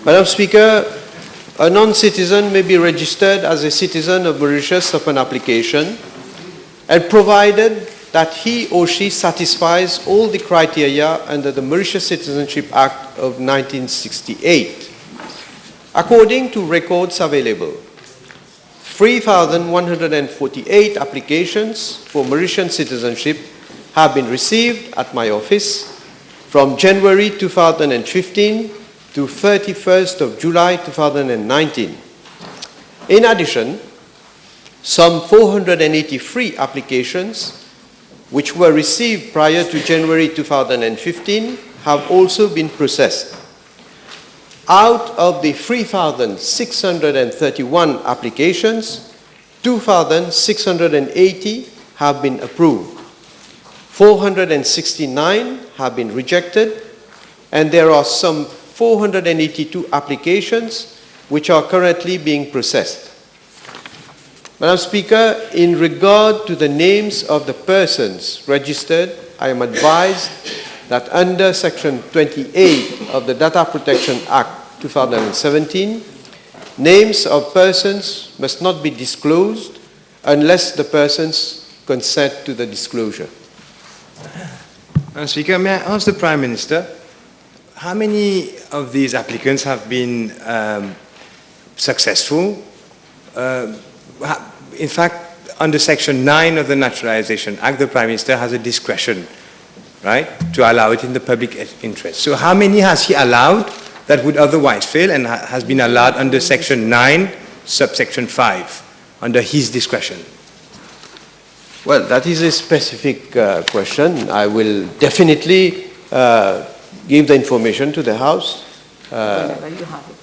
Madam Speaker, a non-citizen may be registered as a citizen of Mauritius upon application, and provided that he or she satisfies all the criteria under the Mauritius Citizenship Act of 1968. According to records available, 3,148 applications for Mauritian citizenship have been received at my office from January 2015 to 31st of July 2019. In addition, some 483 applications which were received prior to January 2015 have also been processed. Out of the 3,631 applications, 2,680 have been approved. 469 have been rejected, and there are some 482 applications which are currently being processed. Madam Speaker, in regard to the names of the persons registered, I am advised that under Section 28 of the Data Protection Act 2017, names of persons must not be disclosed unless the persons consent to the disclosure. Madam Speaker, may I ask the Prime Minister, how many of these applicants have been successful? In fact, under Section 9 of the Naturalization Act, the Prime Minister has a discretion, right, to allow it in the public interest. So how many has he allowed that would otherwise fail and has been allowed under Section 9, subsection 5, under his discretion? Well, that is a specific question. I will definitely give the information to the House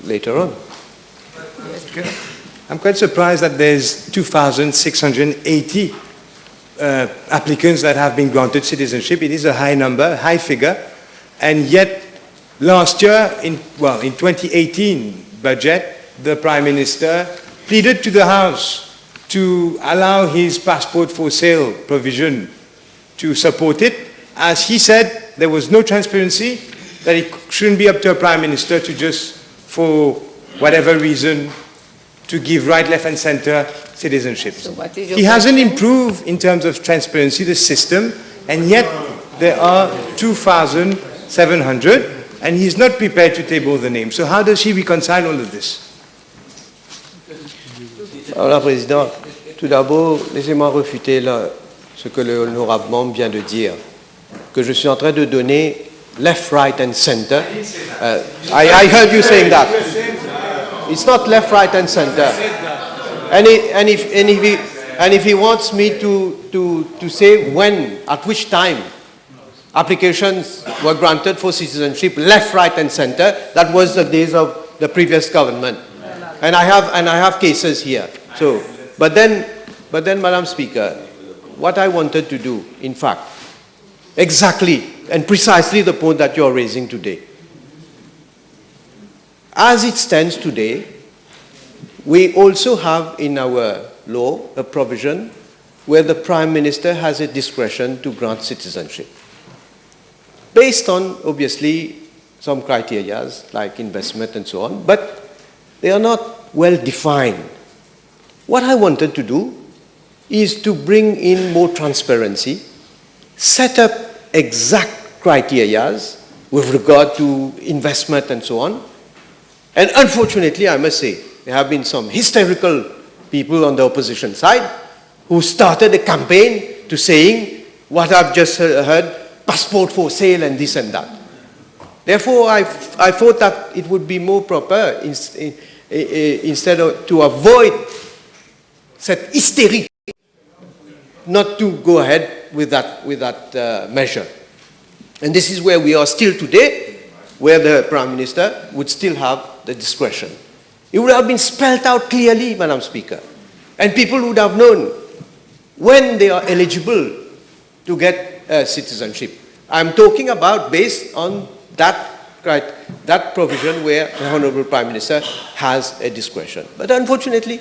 later on. Okay. I'm quite surprised that there's 2,680 applicants that have been granted citizenship. It is a high number, high figure, and yet last year, in 2018 budget, the Prime Minister pleaded to the House to allow his passport for sale provision to support it. As he said, there was no transparency, that it shouldn't be up to a Prime Minister to just, for whatever reason, to give right, left, and center citizenship. So he hasn't improved in terms of transparency, the system, and yet there are 2,700, and he's not prepared to table the name. So how does he reconcile all of this? Madame la Présidente, tout d'abord, laissez-moi refuter ce que l'honorable membre vient de dire, que je suis en train de donner left, right, and center. I heard you saying that. It's not left, right, and center. And if he wants me to say when, at which time applications were granted for citizenship, left, right, and center, that was the days of the previous government. And I have cases here. So, but then, Madam Speaker, what I wanted to do, in fact, exactly and precisely the point that you are raising today. As it stands today, we also have in our law a provision where the Prime Minister has a discretion to grant citizenship, based on, obviously, some criteria like investment and so on, but they are not well defined. What I wanted to do is to bring in more transparency, set up exact criteria with regard to investment and so on. And unfortunately, I must say, there have been some hysterical people on the opposition side who started a campaign to saying what I've just heard, passport for sale and this and that. Therefore, I thought that it would be more proper instead of to avoid cette hystérie, not to go ahead with that measure. And this is where we are still today, where the Prime Minister would still have the discretion. It would have been spelled out clearly, Madam Speaker, and people would have known when they are eligible to get citizenship. I'm talking about based on that provision where the Honourable Prime Minister has a discretion. But unfortunately,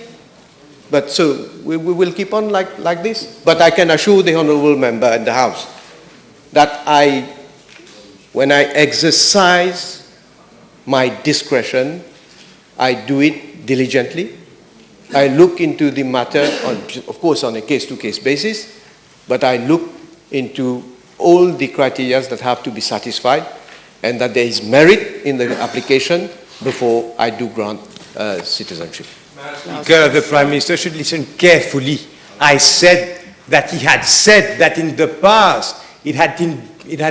so we will keep on like this. But I can assure the Honourable Member in the House that when I exercise my discretion, I do it diligently. I look into the matter, of course, on a case-to-case basis, but I look into all the criteria that have to be satisfied and that there is merit in the application before I do grant citizenship. The Prime Minister should listen carefully. I said that he had said that in the past it had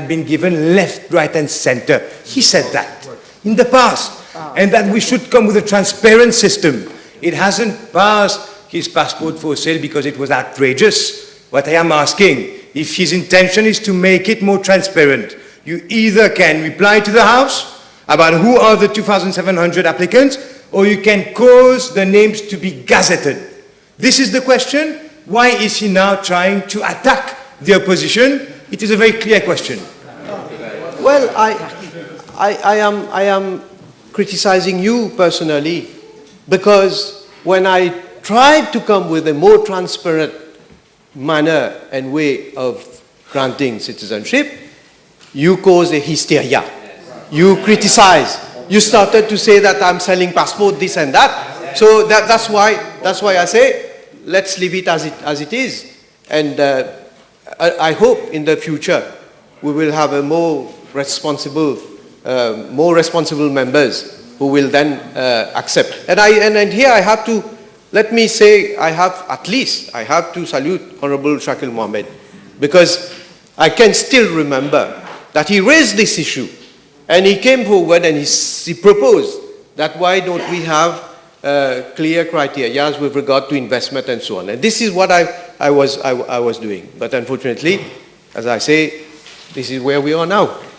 been given left, right and center. He said that in the past. And that we should come with a transparent system. It hasn't passed his passport for sale because it was outrageous. What I am asking, if his intention is to make it more transparent, you either can reply to the House about who are the 2,700 applicants, or you can cause the names to be gazetted. This is the question. Why is he now trying to attack the opposition? It is a very clear question. Well, I am criticizing you personally, because when I tried to come with a more transparent manner and way of granting citizenship, you caused a hysteria. You criticize. You started to say that I'm selling passport, this and that. So that's why I say, let's leave it as it is. And I hope in the future we will have a more responsible members who will then accept. And here I have to, let me say, I have to salute Honorable Shakeel Mohamed, because I can still remember that he raised this issue and he came forward and he proposed that why don't we have clear criteria with regard to investment and so on. And this is what I was doing. But unfortunately, as I say, this is where we are now.